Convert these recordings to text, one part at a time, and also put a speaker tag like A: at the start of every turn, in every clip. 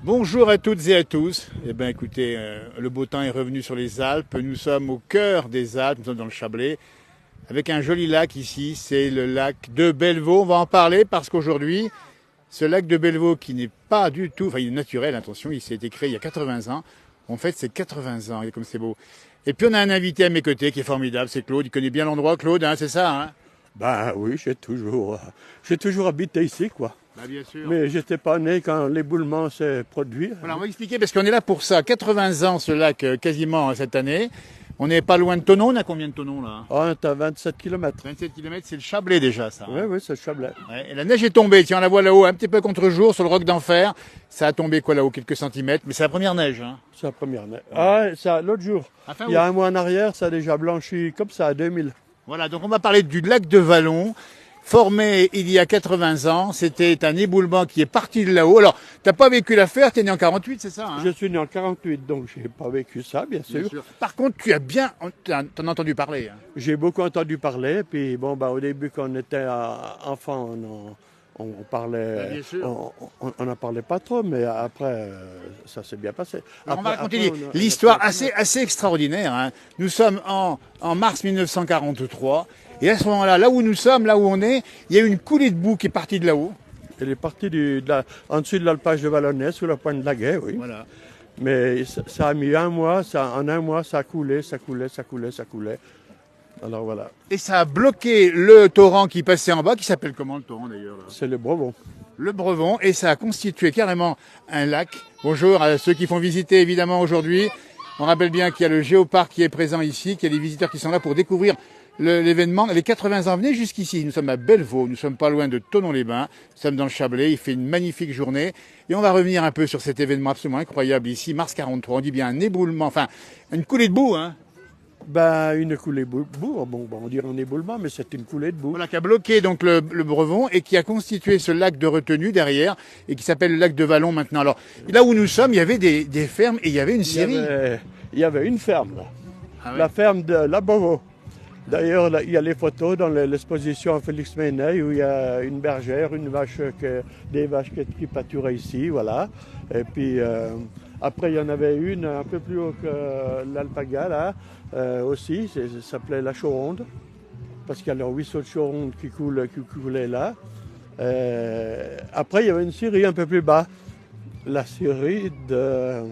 A: Bonjour à toutes et à tous. Eh bien, écoutez, le beau temps est revenu sur les Alpes. Nous sommes au cœur des Alpes, nous sommes dans le Chablais, avec un joli lac ici. C'est le lac de Bellevaux. On va en parler parce qu'aujourd'hui, ce lac de Bellevaux qui n'est pas du tout, enfin, il est naturel, attention, il s'est été créé il y a 80 ans. En fait, c'est 80 ans, et comme c'est beau. Et puis, on a un invité à mes côtés qui est formidable, c'est Claude. Il connaît bien l'endroit, Claude, hein, c'est ça, hein?
B: Ben oui, j'ai toujours habité ici, quoi.
A: Bah, bien sûr.
B: Mais j'étais pas né quand l'éboulement s'est produit.
A: Voilà, on va expliquer parce qu'on est là pour ça. 80 ans ce lac, quasiment cette année. On n'est pas loin de Thonon. On a combien de Thonon là?
B: Ah, t'as 27 km.
A: 27 km, c'est le Chablais déjà ça.
B: Oui, oui, c'est le Chablais.
A: Ouais, et la neige est tombée. Tiens, on la voit là-haut, un petit peu contre-jour sur le roc d'Enfer. Ça a tombé quoi là-haut, quelques centimètres. Mais c'est la première neige. Hein.
B: C'est la première neige. Ah, ça, l'autre jour,
A: Enfin,
B: il y a un mois en arrière, ça a déjà blanchi comme ça, à 2000.
A: Voilà, donc on va parler du lac de Vallon. Formé il y a 80 ans, c'était un éboulement qui est parti de là-haut. Alors, t'as pas vécu l'affaire, t'es né en 48, c'est ça hein?
B: Je suis né en 48, donc j'ai pas vécu ça, bien sûr.
A: Par contre, tu as bien, t'en as entendu parler. Hein.
B: J'ai beaucoup entendu parler, puis bon, bah, au début, quand on était enfant, on parlait, on n'en parlait pas trop, mais après, ça s'est bien passé.
A: Alors, on va raconter l'histoire assez extraordinaire. Hein. Nous sommes en mars 1943. Et à ce moment-là, là où nous sommes, là où on est, il y a une coulée de boue qui est partie de là-haut.
B: Elle est partie en dessus de l'alpage de Vallonnet, sous la pointe de la Guet, oui.
A: Voilà.
B: Mais ça a mis un mois, en un mois, ça a coulé, ça coulait, ça coulait, ça coulait. Alors voilà.
A: Et ça a bloqué le torrent qui passait en bas, qui s'appelle comment le torrent d'ailleurs là?
B: C'est le Brevon.
A: Le Brevon, et ça a constitué carrément un lac. Bonjour à ceux qui font visiter évidemment aujourd'hui. On rappelle bien qu'il y a le géoparc qui est présent ici, qu'il y a des visiteurs qui sont là pour découvrir l'événement. Les 80 ans, venez jusqu'ici. Nous sommes à Bellevaux, nous sommes pas loin de Thonon-les-Bains, nous sommes dans le Chablais, il fait une magnifique journée. Et on va revenir un peu sur cet événement absolument incroyable ici, mars 43. On dit bien un éboulement, enfin une coulée de boue, hein.
B: Ben, une coulée de boue, bon, on dirait un éboulement, mais c'est une coulée de boue.
A: Voilà, qui a bloqué donc le Brevon et qui a constitué ce lac de retenue derrière et qui s'appelle le lac de Vallon maintenant. Alors, là où nous sommes, il y avait des fermes et il y avait une scierie.
B: Il y avait une ferme, là.
A: Ah oui.
B: La ferme de La Beauvau. D'ailleurs, il y a les photos dans l'exposition à Félix Menet où il y a une bergère, des vaches qui pâturaient ici, voilà. Et puis après, il y en avait une un peu plus haut que l'Alpaga, là, aussi, ça s'appelait la Choronde, parce qu'il y a le ruisseau de Choronde qui coulait là. Après, il y avait une scierie un peu plus bas, la scierie de...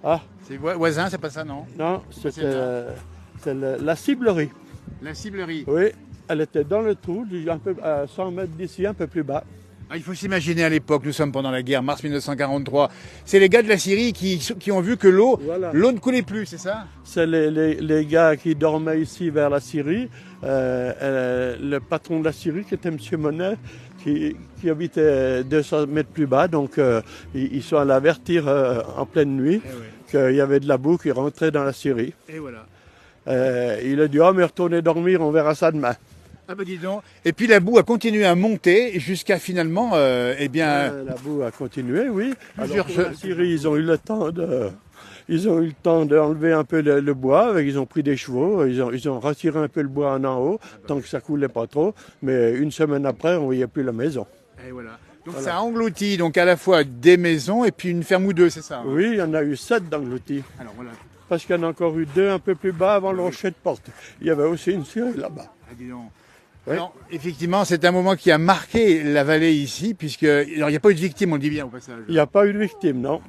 B: Ah,
A: C'est voisin, c'est pas ça, non?
B: non, c'est la ciblerie.
A: La ciblerie.
B: Oui, elle était dans le trou, un peu, à 100 mètres d'ici, un peu plus bas.
A: Ah, il faut s'imaginer à l'époque, nous sommes pendant la guerre, mars 1943. C'est les gars de la Syrie qui ont vu que l'eau ne coulait plus, c'est ça?
B: C'est les gars qui dormaient ici vers la Syrie. Le patron de la Syrie, qui était M. Monet, qui habitait 200 mètres plus bas. Donc, ils sont allés avertir en pleine nuit qu'il y avait de la boue qui rentrait dans la Syrie.
A: Et voilà.
B: Il a dit, oh, mais retournez dormir, on verra ça demain.
A: Ah ben dis donc. Et puis la boue a continué à monter jusqu'à finalement, eh bien...
B: La boue a continué, oui.
A: Plusieurs
B: Alors, la Syrie, ils ont eu le temps d'enlever un peu le bois. Ils ont pris des chevaux, ils ont retiré un peu le bois en haut, tant que ça coulait pas trop. Mais une semaine après, on voyait plus la maison.
A: Et voilà. Donc ça a englouti donc à la fois des maisons et puis une ferme ou deux, c'est ça? Hein?
B: Oui, il y en a eu 7 d'engloutis.
A: Alors voilà.
B: Parce qu'il y en a encore eu 2 un peu plus bas avant le rocher de porte. Il y avait aussi une scierie là-bas.
A: Ah, dis donc.
B: Oui.
A: Alors, effectivement, c'est un moment qui a marqué la vallée ici, puisque alors, il n'y a pas eu de victime, on le dit bien au passage.
B: Il n'y a pas eu de victime, non.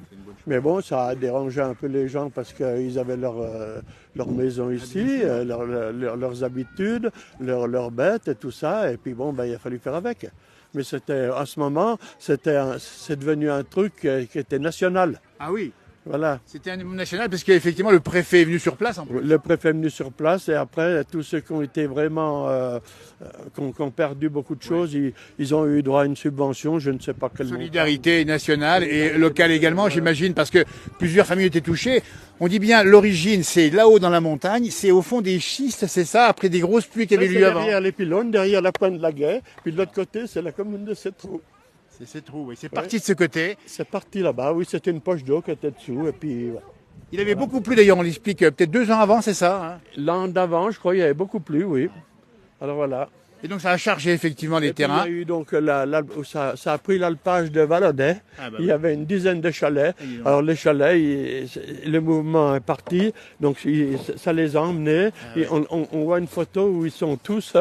B: Mais bon, ça a dérangé un peu les gens parce qu'ils avaient leur maison ici, leurs habitudes, leurs bêtes et tout ça. Et puis bon, ben, il a fallu faire avec. Mais en ce moment, c'est devenu un truc qui était national.
A: Ah oui.
B: Voilà.
A: C'était un événement national parce qu'effectivement le préfet est venu sur place en plus.
B: Le préfet est venu sur place et après, tous ceux qui ont été vraiment, qui ont perdu beaucoup de choses, ils ont eu droit à une subvention, je ne sais pas quelle.
A: Solidarité nationale et locale également, j'imagine, parce que plusieurs familles étaient touchées. On dit bien l'origine, c'est là-haut dans la montagne, c'est au fond des schistes, c'est ça, après des grosses pluies qui avaient lieu avant.
B: Derrière les pylônes, derrière la pointe de la Guet, puis de l'autre côté, c'est la commune de Sétrou.
A: C'est ces trous, oui. C'est parti de ce côté.
B: C'est parti là-bas, oui, c'était une poche d'eau qui était dessous, et puis... Ouais.
A: Il avait beaucoup plu d'ailleurs, on l'explique, peut-être 2 ans avant, c'est ça hein?
B: L'an d'avant, je crois, il y avait beaucoup plu, oui. Alors voilà.
A: Et donc ça a chargé effectivement les
B: Et puis,
A: terrains.
B: il y a eu donc ça a pris l'alpage de Vallaudet.
A: Ah, bah
B: Il
A: oui.
B: y avait une dizaine de chalets.
A: Ah, dis donc.
B: Alors les chalets, le mouvement est parti, donc ça les a emmenés.
A: Ah,
B: Et
A: ouais.
B: on voit une photo où ils sont tous,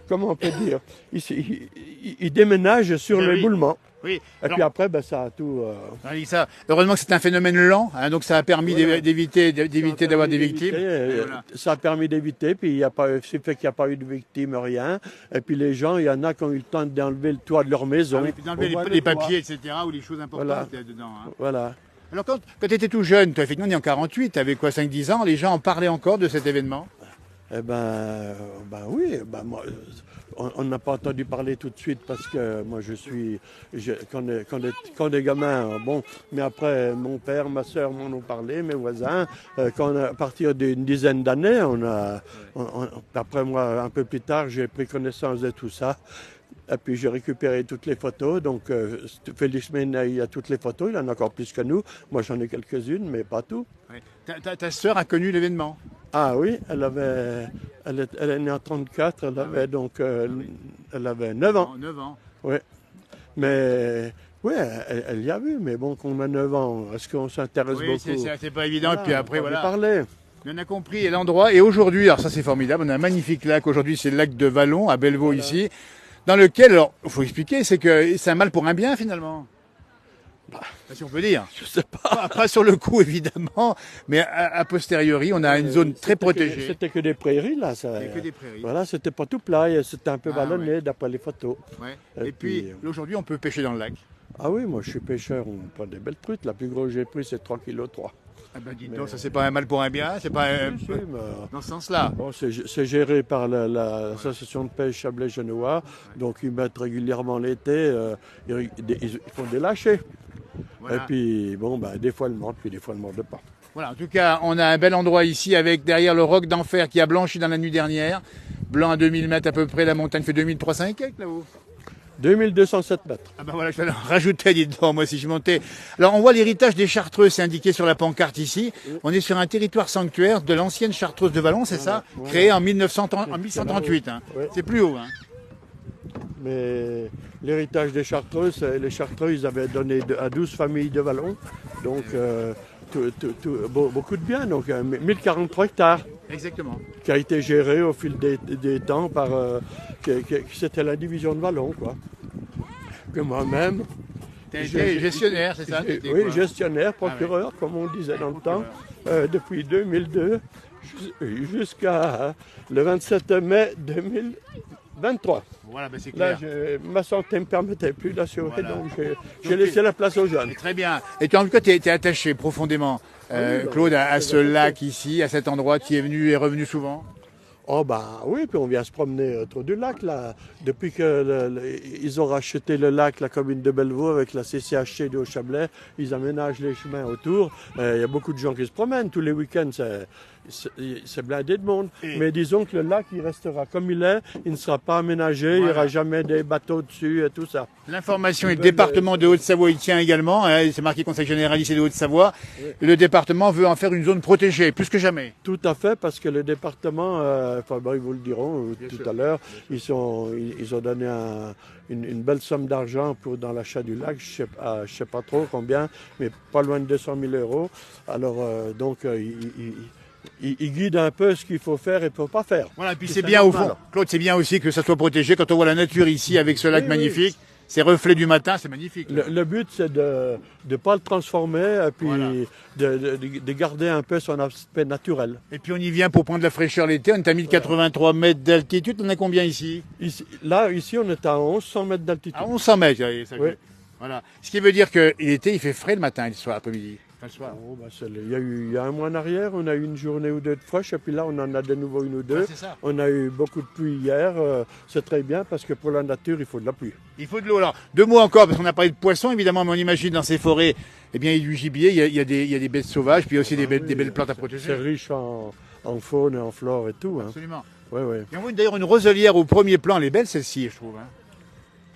B: comment on peut dire, ils déménagent sur
A: Ben oui.
B: l'éboulement.
A: Oui.
B: Et
A: Alors,
B: puis après, ben, ça a tout.
A: on dit ça. Heureusement que c'est un phénomène lent, hein, donc ça a permis
B: Voilà.
A: d'éviter
B: Ça a
A: d'avoir
B: permis
A: des victimes.
B: d'éviter,
A: Et voilà.
B: Ça a permis d'éviter, puis il y a pas, c'est fait qu'il n'y a pas eu de victimes, rien. Et puis les gens, il y en a qui ont eu le temps d'enlever le toit de leur maison.
A: Ah oui, puis d'enlever
B: On voit
A: les
B: le toit.
A: papiers, etc., ou les choses importantes
B: Voilà.
A: qu'il y a dedans. Hein.
B: Voilà.
A: Alors quand tu étais tout jeune, toi effectivement on est en 48, tu avais quoi, 5-10 ans, les gens en parlaient encore de cet événement?
B: Eh ben oui, ben moi, on n'a pas entendu parler tout de suite parce que moi quand des gamins, bon, mais après mon père, ma soeur m'en ont parlé, mes voisins, à partir d'une dizaine d'années, après moi, un peu plus tard, j'ai pris connaissance de tout ça. Et puis j'ai récupéré toutes les photos, donc Félix Menet, il a toutes les photos, il en a encore plus que nous. Moi j'en ai quelques-unes, mais pas tout.
A: Ouais. Ta sœur a connu l'événement?
B: Ah oui, elle est née en 34, elle avait 9 ans.
A: 9 ans.
B: Oui. Mais oui, elle y a vu, mais bon, qu'on a 9 ans, est-ce qu'on s'intéresse
A: Oui,
B: beaucoup?
A: c'est pas évident, et puis après
B: on va
A: voilà.
B: parler.
A: On a compris l'endroit, et aujourd'hui, alors ça c'est formidable, on a un magnifique lac, aujourd'hui c'est le lac de Vallon, à Bellevaux ici, dans lequel, alors, il faut expliquer, c'est que c'est un mal pour un bien finalement. Si on peut dire.
B: Je sais pas.
A: Pas sur le coup évidemment, mais a posteriori, on a une zone très protégée.
B: C'était que des prairies, là.
A: Et que des prairies.
B: Voilà, c'était pas tout plat, c'était un peu
A: Ah,
B: vallonné,
A: ouais.
B: d'après les photos.
A: Ouais.
B: Et
A: Et puis aujourd'hui, on peut pêcher dans le lac.
B: Ah oui, moi je suis pêcheur, on prend des belles truites. La plus grosse que j'ai prise, c'est 3,3 kg.
A: Ah ben dis donc, ça c'est pas un mal pour un bien, c'est pas
B: Si, mais,
A: dans ce sens-là.
B: bon, c'est géré par l'association de pêche Chablais-Genois, donc ils mettent régulièrement l'été, ils font des lâchers.
A: Voilà.
B: Et puis, bon, ben, des fois, elles mordent, puis des fois, elles ne mordent pas.
A: Voilà, en tout cas, on a un bel endroit ici avec derrière le roc d'enfer qui a blanchi dans la nuit dernière. Blanc à 2000 mètres à peu près, la montagne fait 2300 et quelques là-haut.
B: 2207 mètres.
A: Ah ben voilà, je vais en rajouter, dis donc, moi si je montais. Alors on voit l'héritage des Chartreux, c'est indiqué sur la pancarte ici. On est sur un territoire sanctuaire de l'ancienne Chartreuse de Vallon, c'est ça?
B: Voilà.
A: Créé en 1138. Hein.
B: Ouais.
A: C'est plus haut. Hein.
B: Mais l'héritage des Chartreux, les Chartreux, ils avaient donné à 12 familles de Vallon. Donc, beaucoup de biens, donc 1043 hectares.
A: Exactement.
B: Qui a été géré au fil des temps par. C'était la division de Vallon, quoi. Que moi-même.
A: Tu été gestionnaire, c'est ça?
B: Oui, gestionnaire, procureur, comme on disait dans le temps, depuis 2002 jusqu'à le 27 mai 2023.
A: Voilà, ben c'est
B: Là,
A: clair.
B: ma santé ne me permettait plus d'assurer,
A: Voilà.
B: donc j'ai laissé la place aux jeunes.
A: Très bien. Et toi, en tout cas, tu es attaché profondément, Claude, à ce lac ici, à cet endroit qui est venu et revenu souvent?
B: Oh bah oui, puis on vient se promener autour du lac là. Depuis que ils ont racheté le lac, la commune de Bellevaux avec la CCHC de Haut-Chablais, ils aménagent les chemins autour. Il y a beaucoup de gens qui se promènent tous les week-ends. C'est blindé de monde. Mais disons que le lac, il restera comme il est. Il ne sera pas aménagé. Il n'y aura jamais des bateaux dessus et tout ça.
A: L'information et le département de Haute-Savoie y tient également. Hein, c'est marqué Conseil général lycée de Haute-Savoie. Oui. Le département veut en faire une zone protégée, plus que jamais.
B: Tout à fait, parce que le département, ils vous le diront tout à l'heure, ils ont donné une belle somme d'argent dans l'achat du lac. Je ne sais pas trop combien, mais pas loin de 200 000 euros. Alors, il guide un peu ce qu'il faut faire et ne pas faire.
A: Voilà, et puis c'est bien normal. Au fond, Claude, c'est bien aussi que ça soit protégé. Quand on voit la nature ici avec ce lac magnifique, ces reflets du matin, c'est magnifique.
B: Le but, c'est de ne pas le transformer et puis de garder un peu son aspect naturel.
A: Et puis on y vient pour prendre la fraîcheur l'été. On est à 1083 mètres d'altitude. On est combien ici?
B: Ici, on est à 1100 mètres d'altitude.
A: À 1100 mètres, oui. Voilà. Ce qui veut dire que l'été, il fait frais le matin et le soir, après-midi.
B: Oh, il y a un mois en arrière, on a eu une journée ou deux de fraîche, et puis là, on en a de nouveau une ou deux.
A: Ça.
B: On a eu beaucoup de pluie hier. C'est très bien parce que pour la nature, il faut de la pluie.
A: Il faut de l'eau. Alors, 2 mots encore, parce qu'on a parlé de poissons, évidemment, mais on imagine dans ces forêts, eh bien, il y a du gibier, il y a des bêtes sauvages, puis il y a aussi des belles plantes à protéger.
B: C'est riche en faune et en flore et tout.
A: Absolument.
B: Hein. Ouais.
A: Et on voit d'ailleurs une roselière au premier plan. Elle est belle, celle-ci, je trouve. Hein.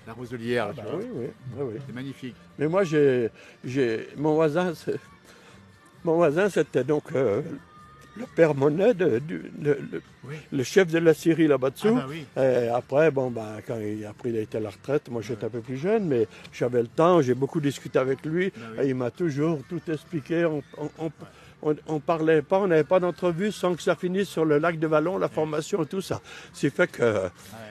A: La roselière,
B: oui.
A: C'est magnifique.
B: Mais moi, mon voisin, c'était donc le père Monet, le chef de la Syrie là-bas-dessous.
A: Ah bah oui.
B: Après, bon, ben, après il a été à la retraite, moi j'étais un peu plus jeune, mais j'avais le temps, j'ai beaucoup discuté avec lui.
A: Bah oui.
B: Et il m'a toujours tout expliqué. On parlait pas, on n'avait pas d'entrevue sans que ça finisse sur le lac de Vallon, la formation et tout ça. C'est fait que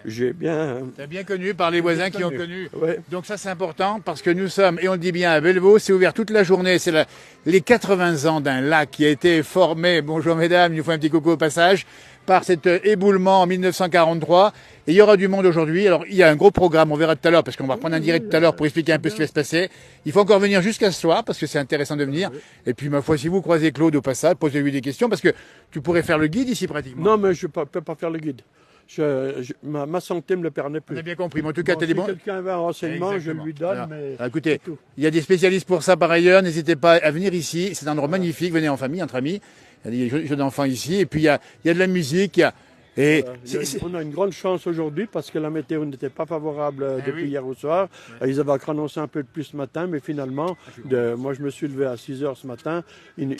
B: j'ai bien...
A: T'as bien connu par les voisins qui ont connu.
B: Ouais.
A: Donc ça c'est important parce que nous sommes, et on le dit bien, à Bellevaux, c'est ouvert toute la journée. C'est les 80 ans d'un lac qui a été formé, bonjour mesdames, il nous faut un petit coucou au passage, par cet éboulement en 1943. Et il y aura du monde aujourd'hui. Alors il y a un gros programme, on verra tout à l'heure, parce qu'on va reprendre un direct tout à l'heure pour expliquer un peu ce qui va se passer. Il faut encore venir jusqu'à ce soir, parce que c'est intéressant de venir. Et puis ma foi, si vous croisez Claude au passage, posez-lui des questions, parce que tu pourrais faire le guide ici pratiquement.
B: Non, mais je ne peux pas faire le guide. Ma santé me le permet plus.
A: On a bien compris, mais en tout cas,
B: Bon,
A: t'as des
B: si
A: bons...
B: quelqu'un veut un renseignement,
A: Exactement.
B: je lui donne.
A: Alors,
B: Mais
A: écoutez,
B: c'est tout.
A: il y a des spécialistes pour ça par ailleurs. N'hésitez pas à venir ici. C'est un endroit magnifique. Venez en famille, entre amis. Il y a des jeux d'enfants ici. Et puis, il y a de la musique. Et
B: On a une grande chance aujourd'hui parce que la météo n'était pas favorable depuis
A: oui.
B: hier au soir. Ils avaient annoncé un peu de plus ce matin, mais finalement, moi je me suis levé à 6 heures ce matin,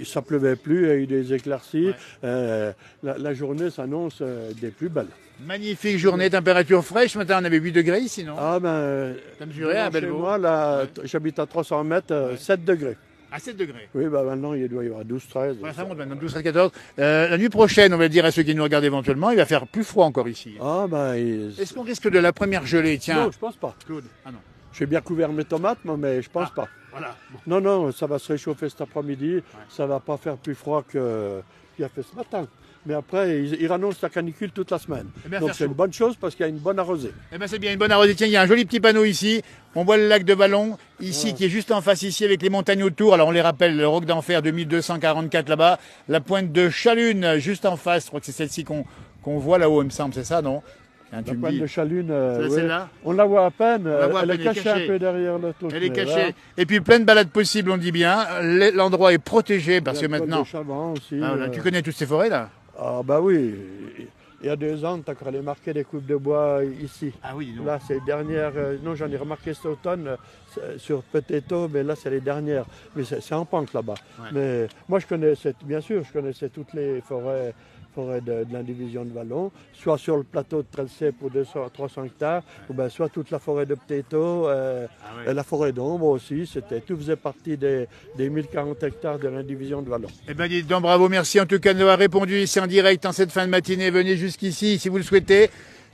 B: ça pleuvait plus, il y a eu des éclaircies. La journée s'annonce des plus belles.
A: magnifique journée, température fraîche. Ce matin, on avait 8 degrés ici, non?
B: Ah ben,
A: T'as mesuré à
B: chez
A: Bellevaux?
B: moi, là, j'habite à 300 mètres, 7 degrés.
A: À 7 degrés.
B: Oui, ben maintenant il doit y avoir 12, 13.
A: Voilà, ça monte maintenant, 12, 13, 14. La nuit prochaine, on va le dire à ceux qui nous regardent éventuellement, il va faire plus froid encore ici.
B: Ah ben,
A: Est-ce qu'on risque de la première gelée? Tiens,
B: non, je pense pas.
A: Claude. Ah non.
B: J'ai bien couvert mes tomates, moi, mais je pense pas.
A: Voilà. Bon.
B: Non, non, ça va se réchauffer cet après-midi. Ça va pas faire plus froid qu'il a fait ce matin. Mais après, ils annoncent la canicule toute la semaine.
A: Eh bien,
B: Donc
A: faire
B: c'est
A: chaud.
B: une bonne chose parce qu'il y a une bonne arrosée.
A: Eh ben c'est bien, une bonne arrosée. Tiens, il y a un joli petit panneau ici. On voit le lac de Vallon, ici, qui est juste en face ici, avec les montagnes autour. Alors, on les rappelle, le Roc d'Enfer de 1244 là-bas. La pointe de Chalune, juste en face. Je crois que c'est celle-ci qu'on voit là-haut, il me semble. C'est ça, non? Hein,
B: La
A: tu me
B: pointe
A: dis.
B: de Chalune,
A: C'est celle-là?
B: on la voit à peine.
A: la voit à
B: Elle
A: peine,
B: est cachée un peu derrière le truc.
A: Elle est
B: mais
A: cachée.
B: voilà.
A: Et puis, plein de balades possibles, on dit bien. L'endroit est protégé parce
B: Il y
A: que
B: a le col
A: maintenant...
B: de Chavant aussi.
A: Ah, voilà, tu connais toutes ces forêts, là?
B: Ah bah oui. Il y a 2 ans, tu as encore marqué des coupes de bois ici.
A: Ah oui, dis donc.
B: Là, c'est les dernières. Non, j'en ai remarqué cet automne sur Potato, mais là, c'est les dernières. Mais c'est en pente là-bas.
A: Ouais.
B: Mais moi, bien sûr, je connaissais toutes les forêts de l'indivision de Vallon, soit sur le plateau de Trelsay pour 300 hectares, ou bien soit toute la forêt de Potato, et la forêt d'Ombre aussi. Tout faisait partie des 1040 hectares de l'indivision de Vallon.
A: Eh ben, dites donc, bravo, merci en tout cas de nous avoir répondu ici en direct en cette fin de matinée. Venez jusqu'ici si vous le souhaitez.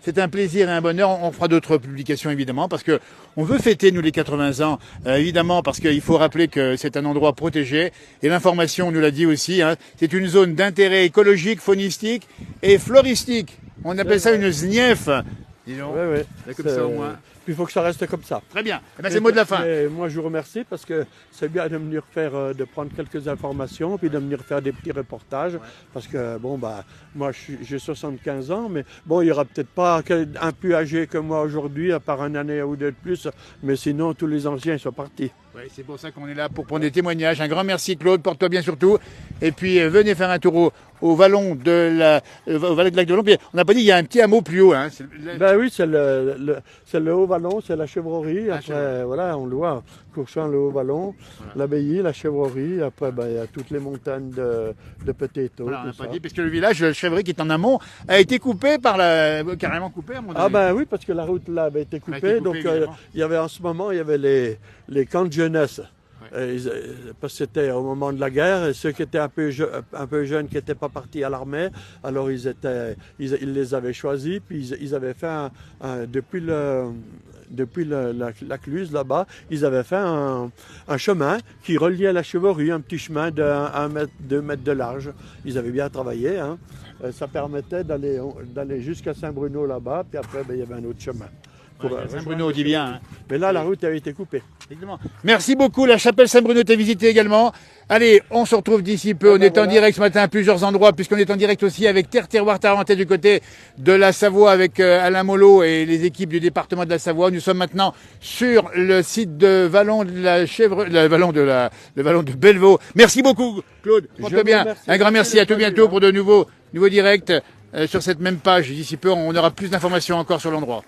A: C'est un plaisir et un bonheur. On fera d'autres publications évidemment parce que on veut fêter nous les 80 ans évidemment parce qu'il faut rappeler que c'est un endroit protégé et l'information on nous l'a dit aussi. Hein, c'est une zone d'intérêt écologique, faunistique et floristique. On appelle ça une ZNIEF. Dis donc.
B: Oui, oui.
A: C'est comme ça au moins.
B: Puis il faut que ça reste comme ça.
A: Très bien. Eh ben, c'est le mot de la fin.
B: Et moi, je vous remercie parce que c'est bien de venir de prendre quelques informations, puis de venir faire des petits reportages. Parce que, bon, bah, moi, j'ai 75 ans, mais bon, il n'y aura peut-être pas un plus âgé que moi aujourd'hui, à part une année ou deux de plus. Mais sinon, tous les anciens sont partis.
A: Oui, c'est pour ça qu'on est là pour prendre des témoignages. Un grand merci Claude, porte-toi bien surtout. Et puis venez faire un tour au vallon de au vallon de lac de Vallon. Puis, on n'a pas dit il y a un petit hameau plus haut. Hein.
B: Ben oui, c'est le Haut-Vallon, c'est la chèvrerie. Après, voilà, on le voit, Courchamp, le Haut-Vallon, voilà. L'abbaye, la chèvrerie. Après, ben, il y a toutes les montagnes de Potato.
A: Voilà, on n'a pas dit, parce que le village, le chèvrerie qui est en amont, a été coupé carrément coupé à mon avis.
B: Ah ben oui, parce que la route là avait été coupée. Donc il y avait en ce moment, il y avait les camps de jeunesse. Ouais. Parce que c'était au moment de la guerre, et ceux qui étaient un peu jeunes, qui n'étaient pas partis à l'armée, alors ils les avaient choisis, puis ils avaient fait depuis la Cluse là-bas, ils avaient fait un chemin qui reliait la chèvrerie, un petit chemin de 1 mètre, 2 mètres de large. Ils avaient bien travaillé, hein. Ça permettait d'aller jusqu'à Saint-Bruno là-bas, puis après ben, il y avait un autre chemin.
A: Saint-Bruno, dit bien. Hein.
B: Mais là, la route avait été coupée.
A: Exactement. Merci beaucoup. La chapelle Saint-Bruno t'a visité également. Allez, on se retrouve d'ici peu. On est en direct ce matin à plusieurs endroits, puisqu'on est en direct aussi avec Terre Terroir Tarentais du côté de la Savoie avec Alain Molot et les équipes du département de la Savoie. Nous sommes maintenant sur le site de Vallon de la Chèvre, le vallon de Bellevaux. Merci beaucoup, Claude. Porte bien. Un grand merci. À tout bientôt pour de nouveaux directs sur cette même page. D'ici peu, on aura plus d'informations encore sur l'endroit.